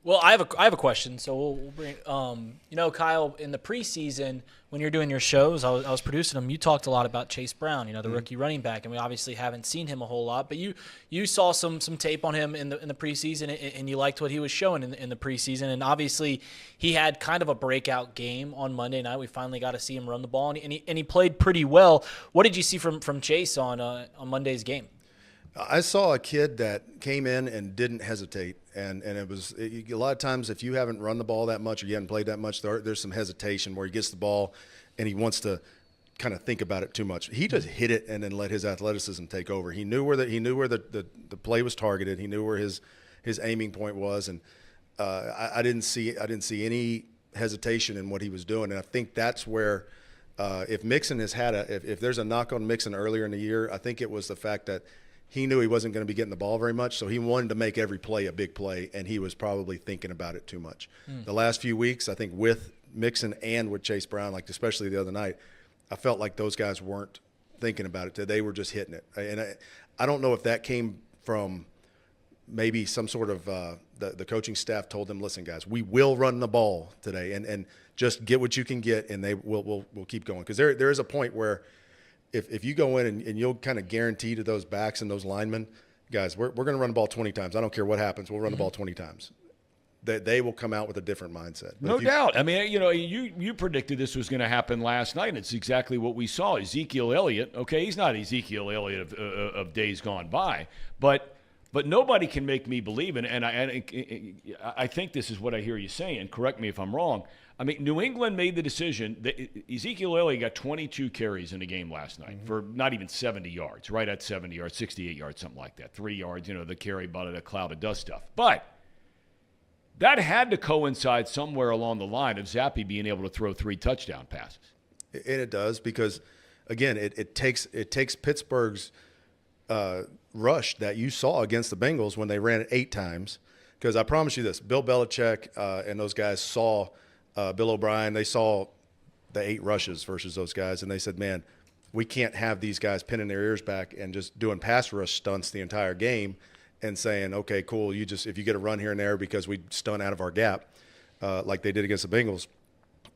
Well, I have a question. So we'll bring, Kyle, in the preseason when you're doing your shows, I was producing them. You talked a lot about Chase Brown, the rookie running back, and we obviously haven't seen him a whole lot. But you saw some tape on him in the preseason, and you liked what he was showing in the preseason. And obviously, he had kind of a breakout game on Monday night. We finally got to see him run the ball, and he played pretty well. What did you see from Chase on Monday's game? I saw a kid that came in and didn't hesitate, and it was a lot of times if you haven't run the ball that much or you haven't played that much, there's some hesitation where he gets the ball and he wants to kind of think about it too much. He just hit it and then let his athleticism take over. He knew where the play was targeted. He knew where his aiming point was, and I didn't see any hesitation in what he was doing. And I think that's where if Mixon has had if there's a knock on Mixon earlier in the year, I think it was the fact that he knew he wasn't going to be getting the ball very much, so he wanted to make every play a big play, and he was probably thinking about it too much. The last few weeks, I think with Mixon and with Chase Brown, like especially the other night, I felt like those guys weren't thinking about it. They were just hitting it. And I don't know if that came from maybe some sort of the coaching staff told them, listen, guys, we will run the ball today, and just get what you can get, and we'll keep going. Because there is a point where if you go in and you'll kind of guarantee to those backs and those linemen, guys, we're going to run the ball 20 times. I don't care what happens. We'll run the ball 20 times. They will come out with a different mindset. No doubt. I mean, you predicted this was going to happen last night, and it's exactly what we saw. Ezekiel Elliott, okay, he's not Ezekiel Elliott of days gone by, but nobody can make me believe, and I think this is what I hear you saying. Correct me if I'm wrong. I mean, New England made the decision that Ezekiel Elliott got 22 carries in the game last night for not even 70 yards, right at 70 yards, 68 yards, something like that. 3 yards, the carry about a cloud of dust stuff. But that had to coincide somewhere along the line of Zappe being able to throw 3 touchdown passes. And it does because, again, it takes Pittsburgh's rush that you saw against the Bengals when they ran it 8 times. Because I promise you this, Bill Belichick and those guys saw Bill O'Brien, they saw the 8 rushes versus those guys, and they said, man, we can't have these guys pinning their ears back and just doing pass rush stunts the entire game and saying, okay, cool, if you get a run here and there because we stun out of our gap like they did against the Bengals.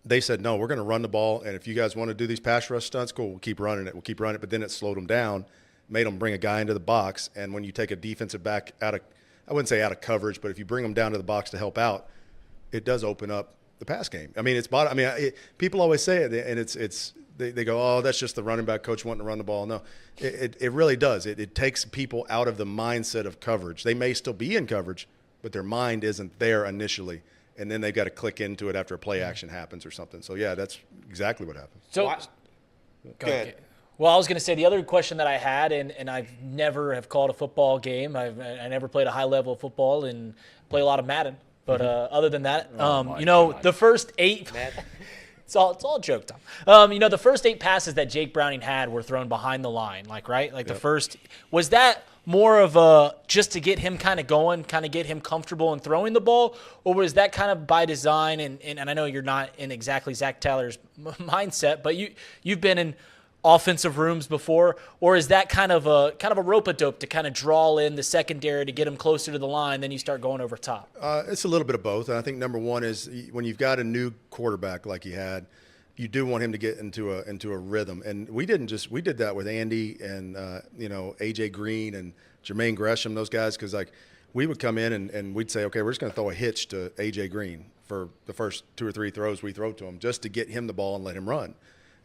They said, no, we're going to run the ball, and if you guys want to do these pass rush stunts, cool, we'll keep running it. But then it slowed them down, made them bring a guy into the box, and when you take a defensive back I wouldn't say out of coverage, but if you bring them down to the box to help out, it does open up the pass game. I mean, people always say it, and they go, oh, that's just the running back coach wanting to run the ball. No, it really does. It takes people out of the mindset of coverage. They may still be in coverage, but their mind isn't there initially, and then they've got to click into it after a play action happens or something. So, yeah, that's exactly what happens. So, go ahead. Well, I was going to say the other question that I had, and I've never have called a football game. I never played a high level of football and play a lot of Madden. But other than that, the first 8 – it's all joke time. The first 8 passes that Jake Browning had were thrown behind the line, right? Like the first – was that more of a just to get him kind of going, kind of get him comfortable in throwing the ball, or was that kind of by design? And I know you're not in exactly Zach Taylor's mindset, but you've been in – offensive rooms before, or is that kind of a rope-a-dope to kind of draw in the secondary to get them closer to the line, then you start going over top? It's a little bit of both, and I think number one is when you've got a new quarterback like he had, you do want him to get into a rhythm, and we did that with Andy and AJ Green and Jermaine Gresham, those guys, because we would come in and we'd say, okay, we're just going to throw a hitch to AJ Green for the first 2 or 3 throws we throw to him just to get him the ball and let him run,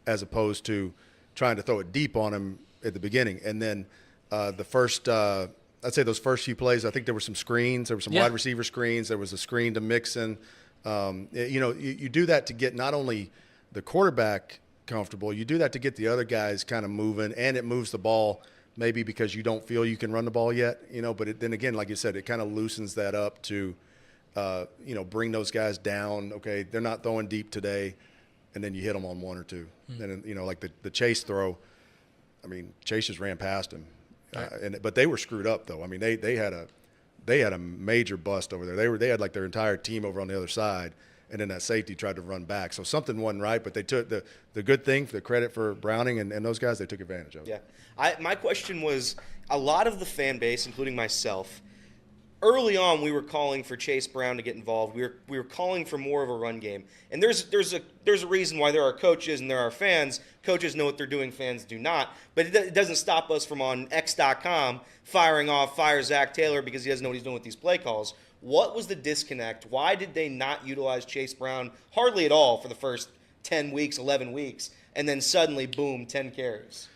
as opposed to trying to throw it deep on him at the beginning. And then I'd say those first few plays, I think there were some screens. There were some wide receiver screens. There was a screen to Mixon. You do that to get not only the quarterback comfortable, you do that to get the other guys kind of moving, and it moves the ball maybe because you don't feel you can run the ball yet, but then again, like you said, it kind of loosens that up to, bring those guys down. Okay, they're not throwing deep today. And then you hit them on 1 or 2. And like the Chase throw, I mean, Chase just ran past him, but they were screwed up though. I mean, they had a major bust over there. They had like their entire team over on the other side, and then that safety tried to run back. So something wasn't right. But they took the good thing, the credit for Browning and those guys, they took advantage of it. Yeah, my question was, a lot of the fan base, including myself, early on, we were calling for Chase Brown to get involved. We were calling for more of a run game. And there's a reason why there are coaches and there are fans. Coaches know what they're doing, fans do not. But it doesn't stop us from on X.com fire Zach Taylor because he doesn't know what he's doing with these play calls. What was the disconnect? Why did they not utilize Chase Brown hardly at all for the first 10 weeks, 11 weeks, and then suddenly, boom, 10 carries?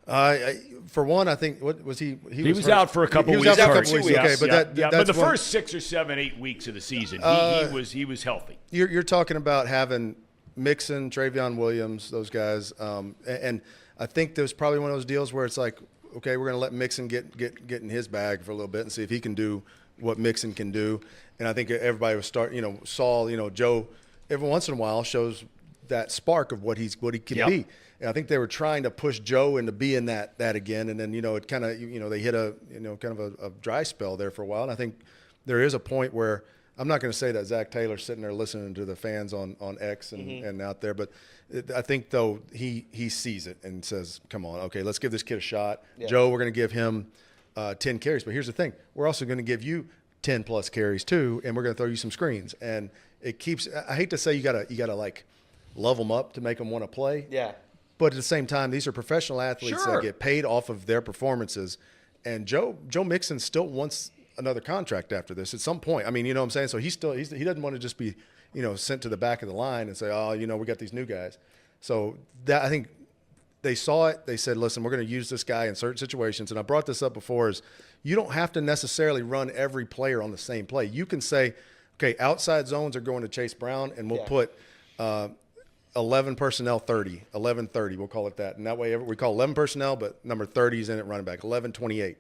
For one, I think what was he? He was out for a couple weeks. He was out for a hurt. couple weeks. Okay, but but the first 6 or 7, 8 weeks of the season, he was healthy. You're talking about having Mixon, Travion Williams, those guys, and I think there's probably one of those deals where it's like, okay, we're going to let Mixon get in his bag for a little bit and see if he can do what Mixon can do. And I think everybody was saw Joe every once in a while shows that spark of what he can be. And I think they were trying to push Joe into being that again. And then, it kind of, they hit a dry spell there for a while. And I think there is a point where I'm not going to say that Zach Taylor's sitting there listening to the fans on X and out there, but I think, though, he sees it and says, come on, okay, let's give this kid a shot. Yeah. Joe, we're going to give him 10 carries. But here's the thing. We're also going to give you 10-plus carries, too, and we're going to throw you some screens. And it keeps – I hate to say you gotta like, love them up to make them want to play. Yeah. But at the same time, these are professional athletes that get paid off of their performances. And Joe Mixon still wants another contract after this at some point. I mean, you know what I'm saying? So he doesn't want to just be, sent to the back of the line and say, oh, we got these new guys. So that I think they saw it. They said, listen, we're going to use this guy in certain situations. And I brought this up before is you don't have to necessarily run every player on the same play. You can say, okay, outside zones are going to Chase Brown, and we'll put 11 personnel 30, 11-30, we'll call it that. And that way we call 11 personnel, but number 30 is in at running back, 11-28.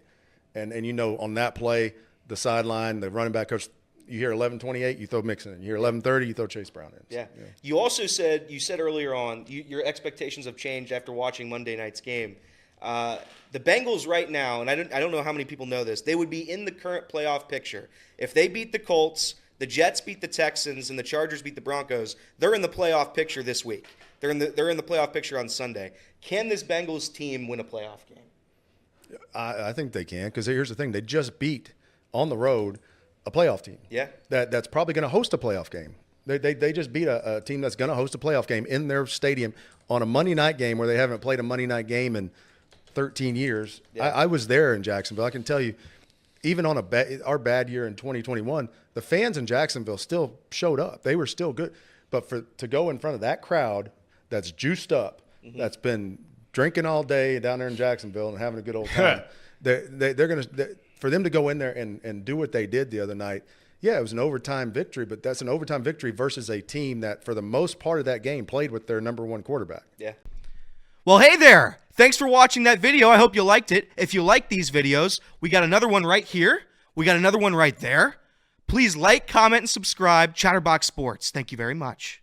And on that play, the sideline, the running back coach, you hear 11-28, you throw Mixon in. You hear 11-30, you throw Chase Brown in. Yeah. You also said earlier on your expectations have changed after watching Monday night's game. The Bengals right now, and I don't know how many people know this, they would be in the current playoff picture. If they beat the Colts, the Jets beat the Texans, and the Chargers beat the Broncos, they're in the playoff picture this week. They're in the playoff picture on Sunday. Can this Bengals team win a playoff game? I think they can, because here's the thing. They just beat, on the road, a playoff team. Yeah. That's probably going to host a playoff game. They just beat a team that's going to host a playoff game in their stadium on a Monday night game where they haven't played a Monday night game in 13 years. Yeah. I was there in Jacksonville. I can tell you, even on our bad year in 2021, the fans in Jacksonville still showed up. They were still good. But to go in front of that crowd that's juiced up, that's been drinking all day down there in Jacksonville and having a good old time, they're going to – for them to go in there and do what they did the other night, yeah, it was an overtime victory, but that's an overtime victory versus a team that for the most part of that game played with their number one quarterback. Yeah. Well, hey there. Thanks for watching that video. I hope you liked it. If you like these videos, we got another one right here. We got another one right there. Please like, comment, and subscribe. Chatterbox Sports. Thank you very much.